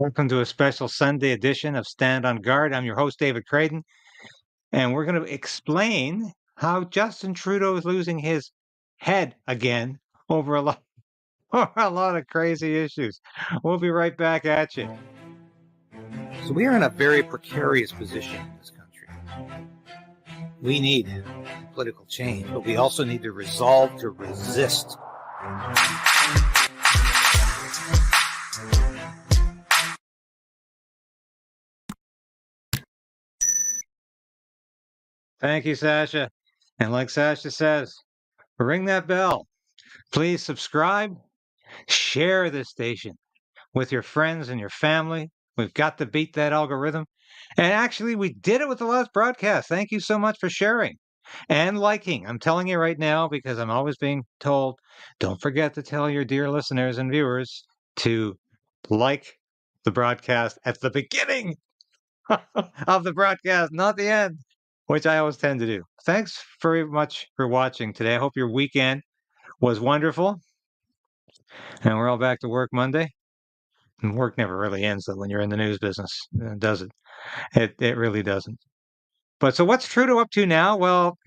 Welcome to a special Sunday edition of Stand on Guard. I'm your host, David Crayden, and we're going to explain how Justin Trudeau is losing his head again over a lot, over a lot of crazy issues. We'll be right back at you. So we are in a very precarious position in this country. We need political change, but we also need the resolve to resist. Thank you, Sasha. And like Sasha says, ring that bell. Please subscribe, share this station with your friends and your family. We've got to beat that algorithm. And actually, we did it with the last broadcast. Thank you so much for sharing and liking. I'm telling you right now because I'm always being told, don't forget to tell your dear listeners and viewers to like the broadcast at the beginning of the broadcast, not the end, which I always tend to do. Thanks very much for watching today. I hope your weekend was wonderful. And we're all back to work Monday. And work never really ends, though, when you're in the news business, does it? It really doesn't. But so what's Trudeau up to now? Well,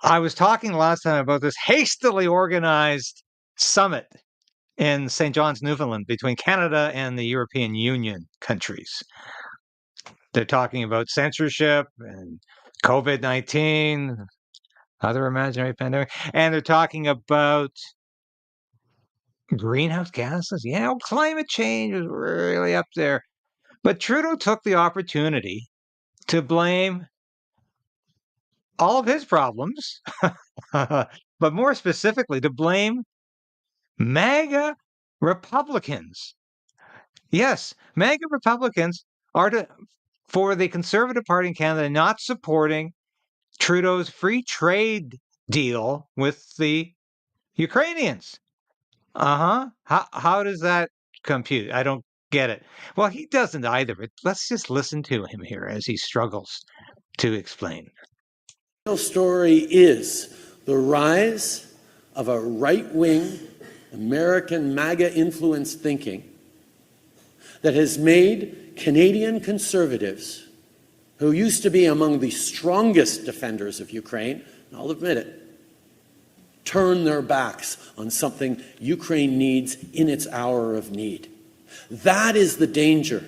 I was talking last time about this hastily organized summit in St. John's, Newfoundland, between Canada and the European Union countries. They're talking about censorship and COVID-19, other imaginary pandemic, and they're talking about greenhouse gases. Yeah, climate change is really up there. But Trudeau took the opportunity to blame all of his problems, but more specifically, to blame MAGA Republicans. Yes, MAGA Republicans are for the Conservative Party in Canada not supporting Trudeau's free trade deal with the Ukrainians. How does that compute? I don't get it. Well, he doesn't either. But let's just listen to him here as he struggles to explain. The real story is the rise of a right-wing American MAGA-influenced thinking that has made Canadian conservatives, who used to be among the strongest defenders of Ukraine, and I'll admit it, turn their backs on something Ukraine needs in its hour of need. That is the danger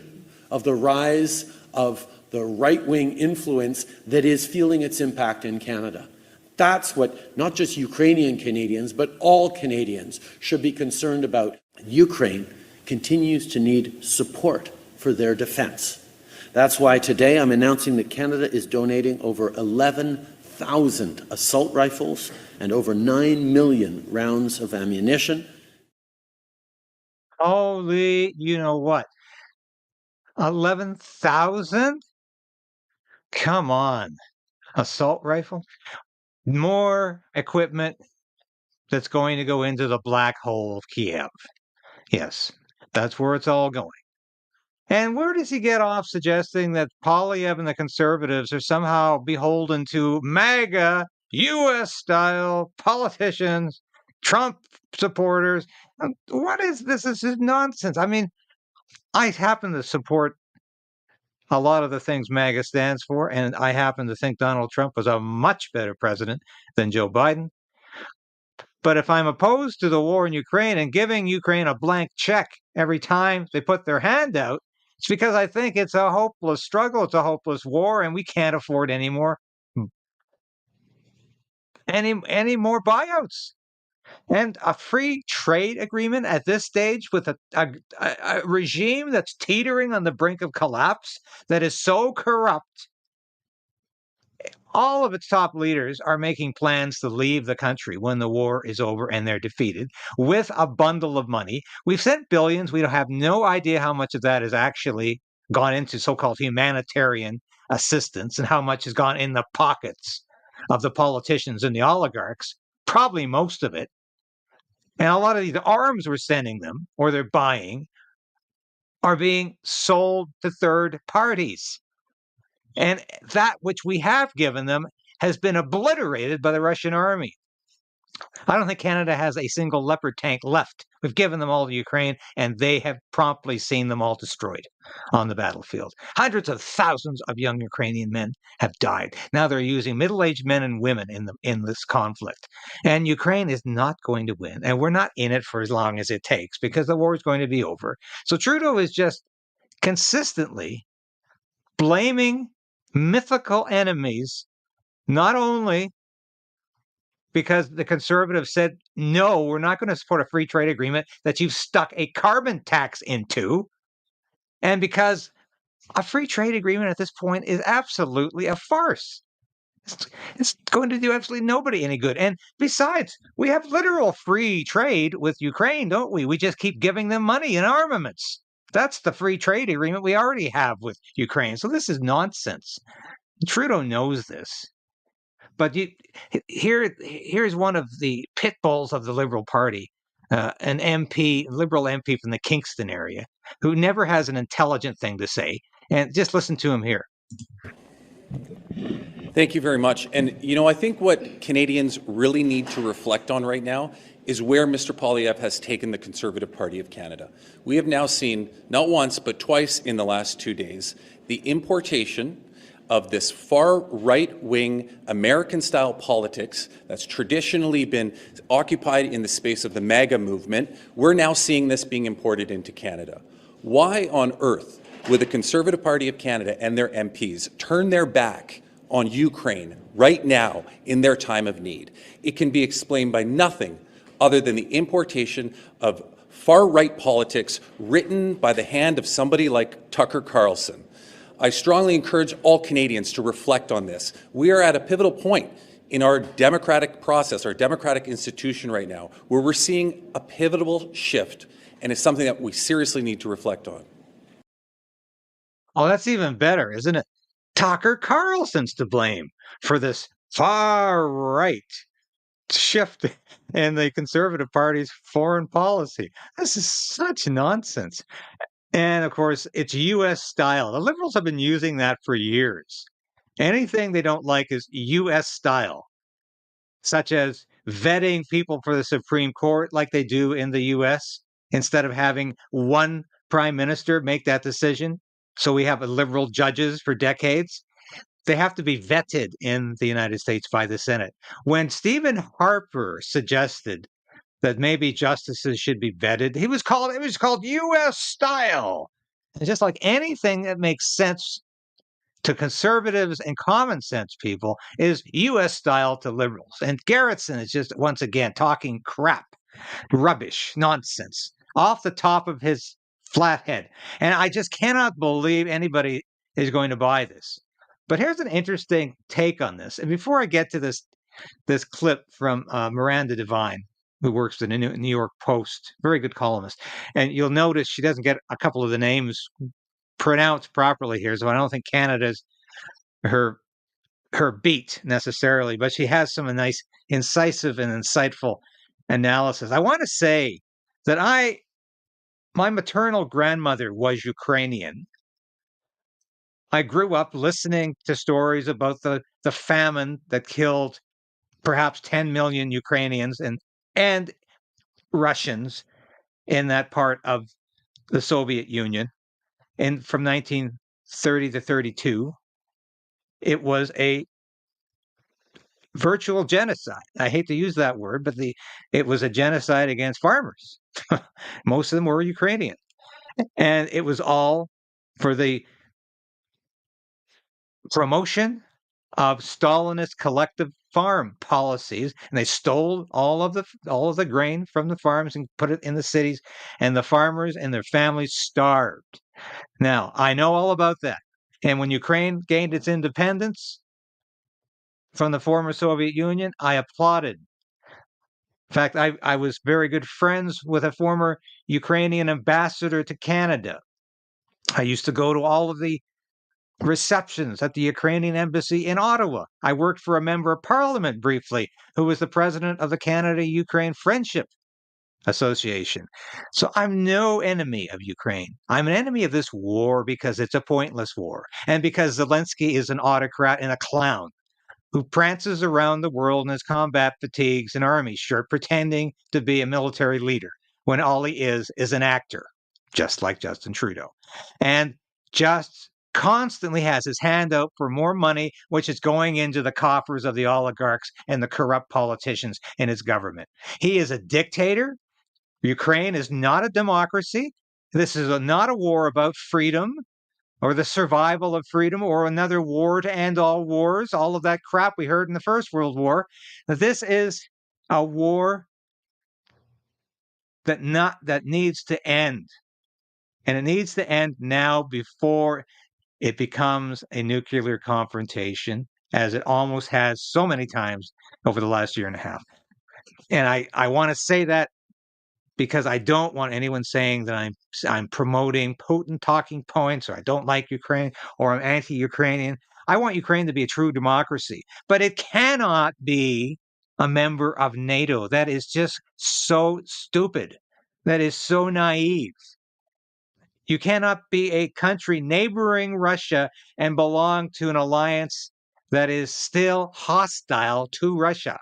of the rise of the right-wing influence that is feeling its impact in Canada. That's what not just Ukrainian Canadians, but all Canadians should be concerned about. Ukraine continues to need support for their defense. That's why today I'm announcing that Canada is donating over 11,000 assault rifles and over 9 million rounds of ammunition. Holy, you know what? 11,000? Come on. Assault rifle? More equipment that's going to go into the black hole of Kiev. Yes, that's where it's all going. And where does he get off suggesting that Poilievre and the Conservatives are somehow beholden to MAGA, US-style politicians, Trump supporters? What is this? This is nonsense. I mean, I happen to support a lot of the things MAGA stands for, and I happen to think Donald Trump was a much better president than Joe Biden. But if I'm opposed to the war in Ukraine and giving Ukraine a blank check every time they put their hand out, it's because I think it's a hopeless struggle, it's a hopeless war, and we can't afford any more buyouts. And a free trade agreement at this stage with a regime that's teetering on the brink of collapse, that is so corrupt. All of its top leaders are making plans to leave the country when the war is over and they're defeated with a bundle of money. We've sent billions. We don't have no idea how much of that has actually gone into so-called humanitarian assistance and how much has gone in the pockets of the politicians and the oligarchs. Probably most of it. And a lot of these arms we're sending them or they're buying are being sold to third parties. And that which we have given them has been obliterated by the Russian army. I don't think Canada has a single Leopard tank left. We've given them all to Ukraine, and they have promptly seen them all destroyed on the battlefield. Hundreds of thousands of young Ukrainian men have died. Now they're using middle-aged men and women in this conflict. And Ukraine is not going to win, and we're not in it for as long as it takes because the war is going to be over. So Trudeau is just consistently blaming mythical enemies, not only because the Conservatives said, no, we're not going to support a free trade agreement that you've stuck a carbon tax into, and because a free trade agreement at this point is absolutely a farce. It's going to do absolutely nobody any good. And besides, we have literal free trade with Ukraine, don't we? We just keep giving them money and armaments. That's the free trade agreement we already have with Ukraine. So this is nonsense. Trudeau knows this. But here's one of the pit bulls of the Liberal Party, an MP, Liberal MP from the Kingston area, who never has an intelligent thing to say. And just listen to him here. Thank you very much. And, you know, I think what Canadians really need to reflect on right now is where Mr. Poilievre has taken the Conservative Party of Canada. We have now seen, not once, but twice in the last 2 days, the importation of this far right-wing American-style politics that's traditionally been occupied in the space of the MAGA movement. We're now seeing this being imported into Canada. Why on earth would the Conservative Party of Canada and their MPs turn their back on Ukraine right now in their time of need? It can be explained by nothing other than the importation of far-right politics written by the hand of somebody like Tucker Carlson. I strongly encourage all Canadians to reflect on this. We are at a pivotal point in our democratic process, our democratic institution right now, where we're seeing a pivotal shift, and it's something that we seriously need to reflect on. Oh, that's even better, isn't it? Tucker Carlson's to blame for this far right shift in the Conservative Party's foreign policy. This is such nonsense. And of course, it's U.S. style. The Liberals have been using that for years. Anything they don't like is U.S. style, such as vetting people for the Supreme Court like they do in the U.S., instead of having one prime minister make that decision. So we have liberal judges for decades. They have to be vetted in the United States by the Senate. When Stephen Harper suggested that maybe justices should be vetted, it was called U.S. style. And just like anything that makes sense to conservatives and common sense people is U.S. style to liberals. And Garrison is just once again talking crap, rubbish, nonsense off the top of his flat head. And I just cannot believe anybody is going to buy this. But here's an interesting take on this. And before I get to this clip from Miranda Devine, who works for the New York Post, very good columnist. And you'll notice she doesn't get a couple of the names pronounced properly here, so I don't think Canada's her beat necessarily, but she has some nice, incisive and insightful analysis. I want to say that my maternal grandmother was Ukrainian. I grew up listening to stories about the famine that killed perhaps 10 million Ukrainians and Russians in that part of the Soviet Union. And from 1930 to 32, it was a virtual genocide. I hate to use that word, but it was a genocide against farmers. Most of them were Ukrainian. And it was all for the promotion of Stalinist collective farm policies, and they stole all of the grain from the farms and put it in the cities, and the farmers and their families starved. Now, I know all about that. And when Ukraine gained its independence from the former Soviet Union, I applauded. In fact, I was very good friends with a former Ukrainian ambassador to Canada. I used to go to all of the receptions at the Ukrainian embassy in Ottawa. I worked for a member of parliament briefly who was the president of the Canada-Ukraine Friendship Association. So I'm no enemy of Ukraine. I'm an enemy of this war because it's a pointless war and because Zelensky is an autocrat and a clown. who prances around the world in his combat fatigues and army shirt pretending to be a military leader when all he is an actor, just like Justin Trudeau. And just constantly has his hand out for more money, which is going into the coffers of the oligarchs and the corrupt politicians in his government. He is a dictator. Ukraine is not a democracy. This is not a war about freedom or the survival of freedom or another war to end all wars, all of that crap we heard in the First World War. This is a war that needs to end. And it needs to end now before it becomes a nuclear confrontation, as it almost has so many times over the last year and a half. And I want to say that because I don't want anyone saying that I'm promoting Putin talking points, or I don't like Ukraine, or I'm anti-Ukrainian. I want Ukraine to be a true democracy, but it cannot be a member of NATO. That is just so stupid. That is so naive. You cannot be a country neighboring Russia and belong to an alliance that is still hostile to Russia.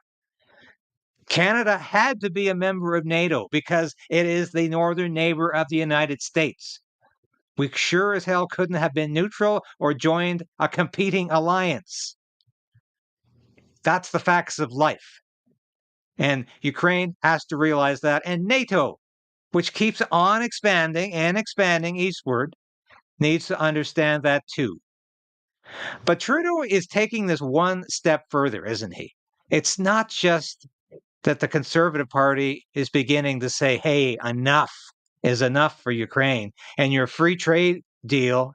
Canada had to be a member of NATO because it is the northern neighbor of the United States. We sure as hell couldn't have been neutral or joined a competing alliance. That's the facts of life. And Ukraine has to realize that. And NATO, which keeps on expanding and expanding eastward, needs to understand that too. But Trudeau is taking this one step further, isn't he? It's not just that the Conservative Party is beginning to say, hey, enough is enough for Ukraine, and your free trade deal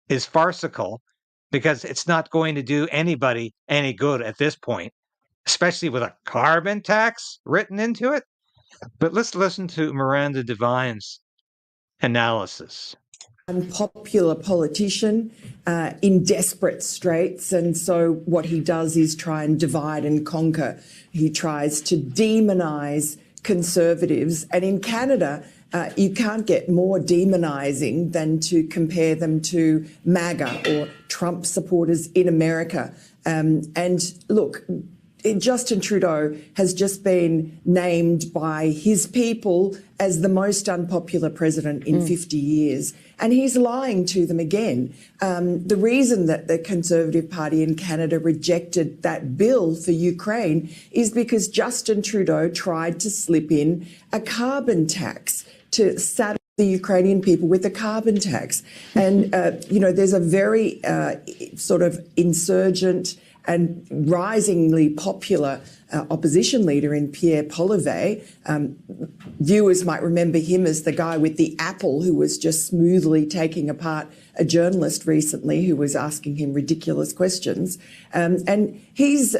is farcical because it's not going to do anybody any good at this point, especially with a carbon tax written into it. But let's listen to Miranda Devine's analysis. Unpopular politician in desperate straits, and so what he does is try and divide and conquer. He tries to demonize Conservatives, and in Canada you can't get more demonizing than to compare them to MAGA or Trump supporters in America. And look, Justin Trudeau has just been named by his people as the most unpopular president in 50 years. And he's lying to them again. The reason that the Conservative Party in Canada rejected that bill for Ukraine is because Justin Trudeau tried to slip in a carbon tax to saddle the Ukrainian people with a carbon tax. And, you know, there's a very sort of insurgent and risingly popular opposition leader in Pierre Poilievre. Viewers might remember him as the guy with the apple who was just smoothly taking apart a journalist recently who was asking him ridiculous questions. And he's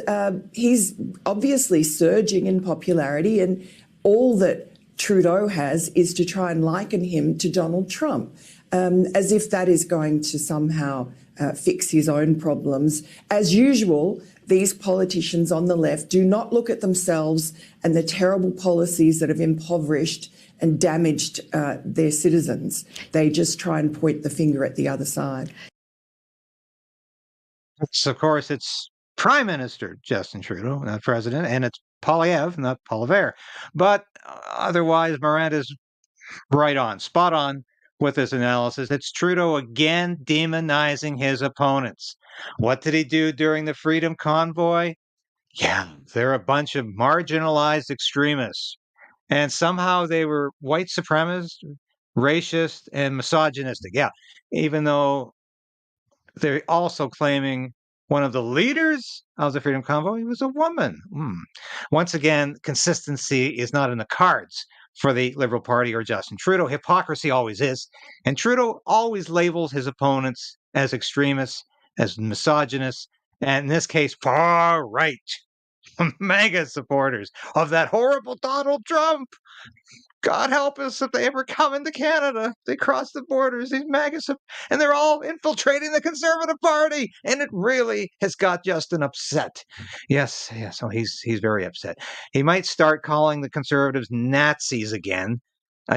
obviously surging in popularity, and all that Trudeau has is to try and liken him to Donald Trump, as if that is going to somehow fix his own problems. As usual, these politicians on the left do not look at themselves and the terrible policies that have impoverished and damaged their citizens. They just try and point the finger at the other side. Of course, it's Prime Minister Justin Trudeau, not President, and it's Poilievre, not Poilievre. But otherwise, Miranda's right on, spot on with this analysis. It's Trudeau again demonizing his opponents. What did he do during the Freedom Convoy? Yeah, they're a bunch of marginalized extremists. And somehow they were white supremacist, racist, and misogynistic. Yeah, even though they're also claiming one of the leaders of the Freedom Convoy was a woman. Once again, consistency is not in the cards for the Liberal Party or Justin Trudeau. Hypocrisy always is. And Trudeau always labels his opponents as extremists, as misogynists, and in this case, far right MAGA supporters of that horrible Donald Trump. God help us if they ever come into Canada. They cross the borders, these MAGA, and they're all infiltrating the Conservative Party. And it really has got Justin upset. Yes, so he's very upset. He might start calling the Conservatives Nazis again,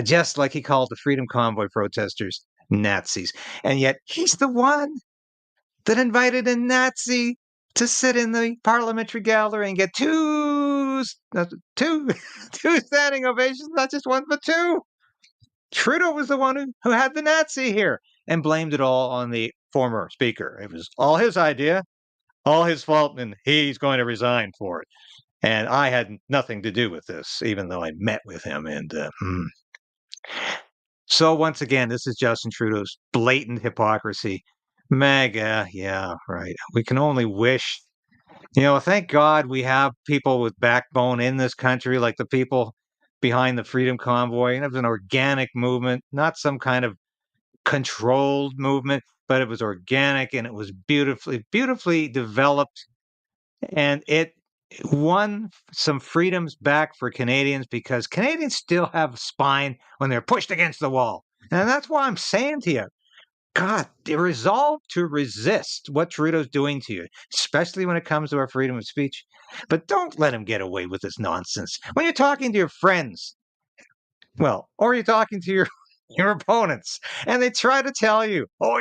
just like he called the Freedom Convoy protesters Nazis. And yet he's the one that invited a Nazi to sit in the parliamentary gallery and get two standing ovations, not just one, but two. Trudeau was the one who had the Nazi here and blamed it all on the former speaker. It was all his idea, all his fault, and he's going to resign for it. And I had nothing to do with this, even though I met with him. And so once again, this is Justin Trudeau's blatant hypocrisy. MAGA, yeah, right. We can only wish, thank God we have people with backbone in this country, like the people behind the Freedom Convoy. And it was an organic movement, not some kind of controlled movement, but it was organic and it was beautifully developed. And it won some freedoms back for Canadians because Canadians still have spine when they're pushed against the wall. And that's why I'm saying to you, God, resolve to resist what Trudeau's doing to you, especially when it comes to our freedom of speech. But don't let him get away with this nonsense. When you're talking to your friends, or you're talking to your opponents, and they try to tell you, "Oh,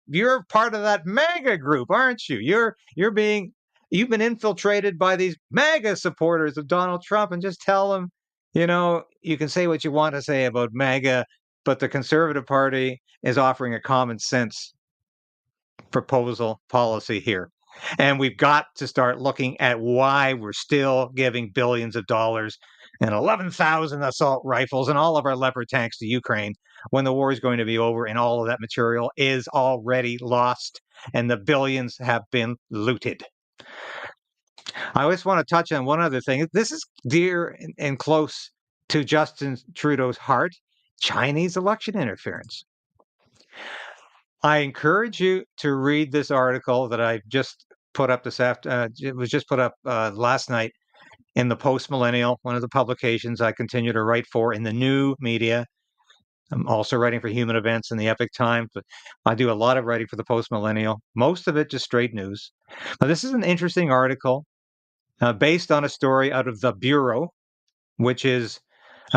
you're part of that MAGA group, aren't you? You've been infiltrated by these MAGA supporters of Donald Trump," and just tell them, you can say what you want to say about MAGA, but the Conservative Party is offering a common sense proposal policy here. And we've got to start looking at why we're still giving billions of dollars and 11,000 assault rifles and all of our Leopard tanks to Ukraine when the war is going to be over and all of that material is already lost and the billions have been looted. I just want to touch on one other thing. This is dear and close to Justin Trudeau's heart: Chinese election interference. I encourage you to read this article that I just put up it was just put up last night in the Post Millennial, one of the publications I continue to write for in the new media. I'm also writing for Human Events and the Epoch Times, but I do a lot of writing for the Post Millennial, most of it just straight news. Now, this is an interesting article based on a story out of The Bureau, which is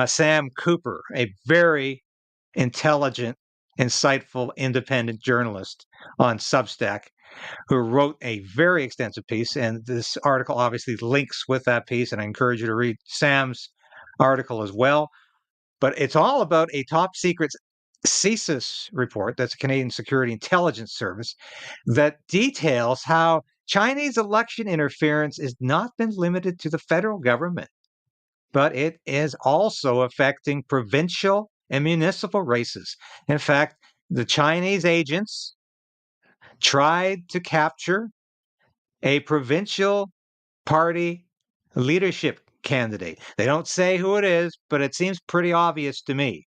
Sam Cooper, a very intelligent, insightful, independent journalist on Substack, who wrote a very extensive piece. And this article obviously links with that piece, and I encourage you to read Sam's article as well. But it's all about a top secret CSIS report, that's a Canadian Security Intelligence Service, that details how Chinese election interference has not been limited to the federal government, but it is also affecting provincial and municipal races. In fact, the Chinese agents tried to capture a provincial party leadership candidate. They don't say who it is, but it seems pretty obvious to me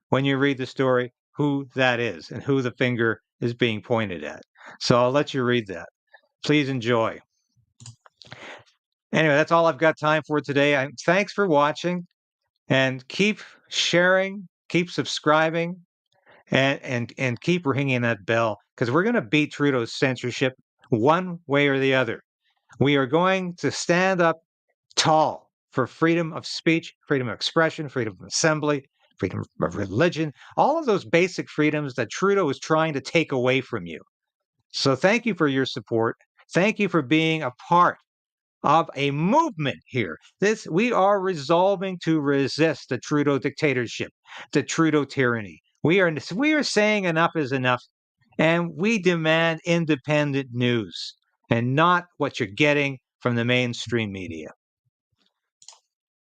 when you read the story who that is and who the finger is being pointed at. So I'll let you read that. Please enjoy. Anyway, that's all I've got time for today. Thanks for watching, and keep sharing, keep subscribing, and keep ringing that bell, because we're going to beat Trudeau's censorship one way or the other. We are going to stand up tall for freedom of speech, freedom of expression, freedom of assembly, freedom of religion, all of those basic freedoms that Trudeau is trying to take away from you. So thank you for your support. Thank you for being a part of a movement here. We are resolving to resist the Trudeau dictatorship, the Trudeau tyranny. We are saying enough is enough, and we demand independent news and not what you're getting from the mainstream media.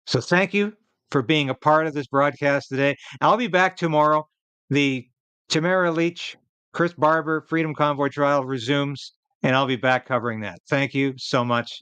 So thank you for being a part of this broadcast today. I'll be back tomorrow. The Tamara Leach, Chris Barber Freedom Convoy trial resumes, and I'll be back covering that. Thank you so much.